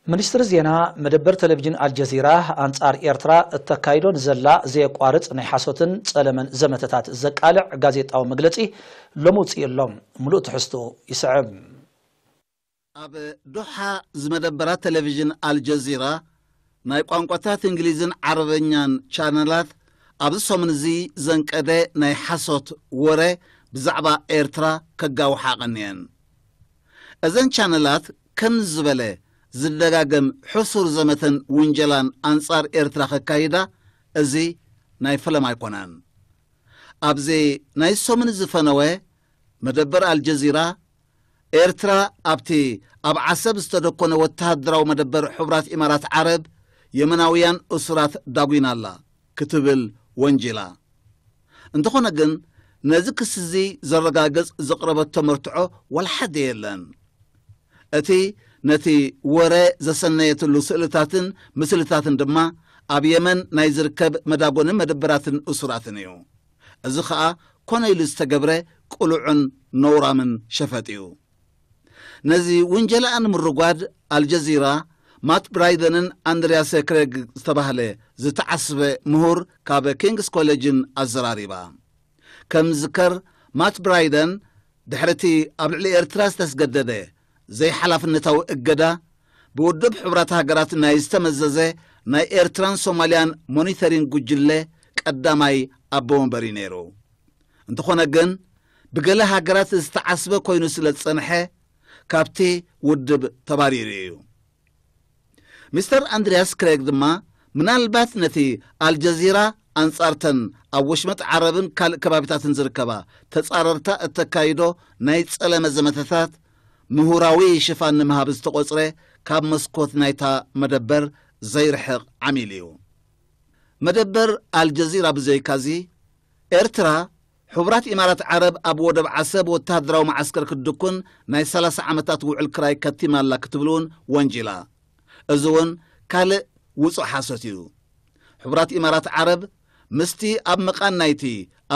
ሚኒስትር ዜና መደበር ቴሌቪዥን አልጀዚራ አንጻር ኤርትራ ተካይዶን ዘላ ዘየቋርጽ ናይ ሓሶትን ጸለመን ዘመተታት ዘቃልዕ ጋዜጣዊ መግለጺ ለሙጽየሎም ሙሉእ ትሕዝቶ ይስዕብ ኣብ ዶሓ ዝመደበራ ቴሌቪዥን አልጀዚራ ናይ ቋንቋታት እንግሊዝን ዓረበኛን ቻነላት ኣብ ሰሙንዚ ዘንቀደ ናይ ሓሶት ወረ ብዛዕባ ኤርትራ ከጋውሓ ቀንየን እዘን ቻነላት ከም ዝበለ ዝደጋገም ሕሱር ዘመተን ውንጀላን አንጻር ኤርትራ ከካይዳ እዚ ናይ ፈለም አይኮናን ኣብዚ ናይ ሰሙን ዝፈነወ መደበር አልጀዚራ ኤርትራ ኣብቲ ኣብ ዓሰብ ዝተደኮነ ወታደራዊ መደበር ሕብራት ኢማራት ዓረብ የመናውያን እስራት ዳጉይናላ ክትብል ወንጀላ እንተኾነ ግን ነዚ ክስዚ ዘረጋገጽ ዘቅረበቶ መርትዖ ወልሐደ የለን እቲ ነቲ ወረ ዘሰነየትሉ ስእልታትን ምስልታትን ድማ ኣብ የመን ናይ ዝርከብ መዳጎንን መደበራትን እስራትን እዩ እዚ ኸኣ ኮነ ኢሉ ዝተገብረ ቁልዑን ነውራምን ሸፈጥዩ ነዚ ወንጀላን ምርጓድ አልጀዚራ ማት ብራይደንን አንድሪያስ ክሬግ ዝተባህለ ዝተዓስበ ምሁር ካብ ኪንግስ ኮሌጅን አዘራሪባ ከም ዝከር ማት ብራይደን ድሕርቲ ኣብ ልዕሊ ኤርትራ ዝተስገደደ زي حلفنتاو እገዳ بودب حبرات هاجرات ናይ ዝተመዘዘ ናይ ኤርትራን ሶማሊያን ሞኒተሪንግ ጉጅለ ቀዳማይ አቦን በሪኔሮ እንተኾነ ግን ብገለ ሃገራት ዝተዓስበ ኮይኑ ስለጸንሐ ካብቲ ውድብ ተባሪሪዩ ሚስተር አንድሪያስ ክሬግ ድማ ምናልባት ነቲ አልጀዚራ አንጻርተን አወሽመት ዓረብን ካልከባቢታትን ዝርከባ ተጻረርታ እተካይዶ ናይ ጸለመ ዘመተታት ምሁራዊ ሽፋን መሃብ ዝተቆጽረ ካብ መስኮት ናይታ መደበር ዘይርሕቕ ዓሚልዩ መደበር አልጀዚራ ብዘይካዚ ኤርትራ ሕብራት ኢማራት ዓረብ ኣብ ወደብ ዓሰብ ወታደራዊ ማዓስከር ክድኩን ናይ 30 ዓመታት ውዕል ክራይ ከቲማላ ክትብሉን ወንጀላ እዝውን ካልእ ውጹእ ሓሶት እዩ ሕብራት ኢማራት ዓረብ ምስቲ ኣብ መቃን ናይቲ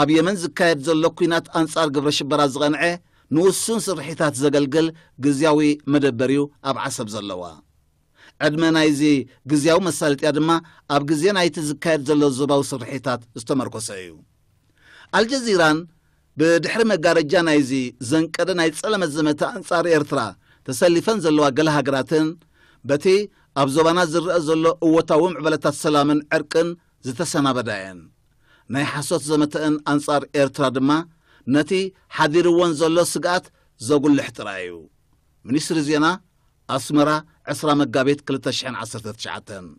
ኣብ የመን ዝካየድ ዘሎ ኩናት አንጻር ግብረ ሽበራ ዝቐንዐ ንውሱን ስርሒታት ዘገልግል ግዝያዊ መደበሪው ኣብ ዓሰብ ዘለዋ ዕድመ ናይዚ ግዝያዊ መሳለጥያ ድማ ኣብ ግዜ ናይቲ ዝካየድ ዘሎ ዞባዊ ስርሒታት ዝተመርኮሰ እዩ አልጀዚራን ብድሕሪ መጋረጃ ናይዚ ዘንቀደ ናይ ጸለመ ዘመተ አንጻር ኤርትራ ተሰሊፈን ዘለዋ ገለ ሃገራትን በቲ ኣብ ዞባና ዝርአ ዘሎ እወታዊ ምዕበለታት ሰላምን ዕርቅን ዝተሰናበዳየን ናይ ሓሶት ዘመተን አንጻር ኤርትራ ድማ ነቲ ሓዲርዎን ዘሎ ስጋት ዘጉልሕ ጥራዩ ሚኒስትር ዜና አስመራ 10 መጋቢት 2019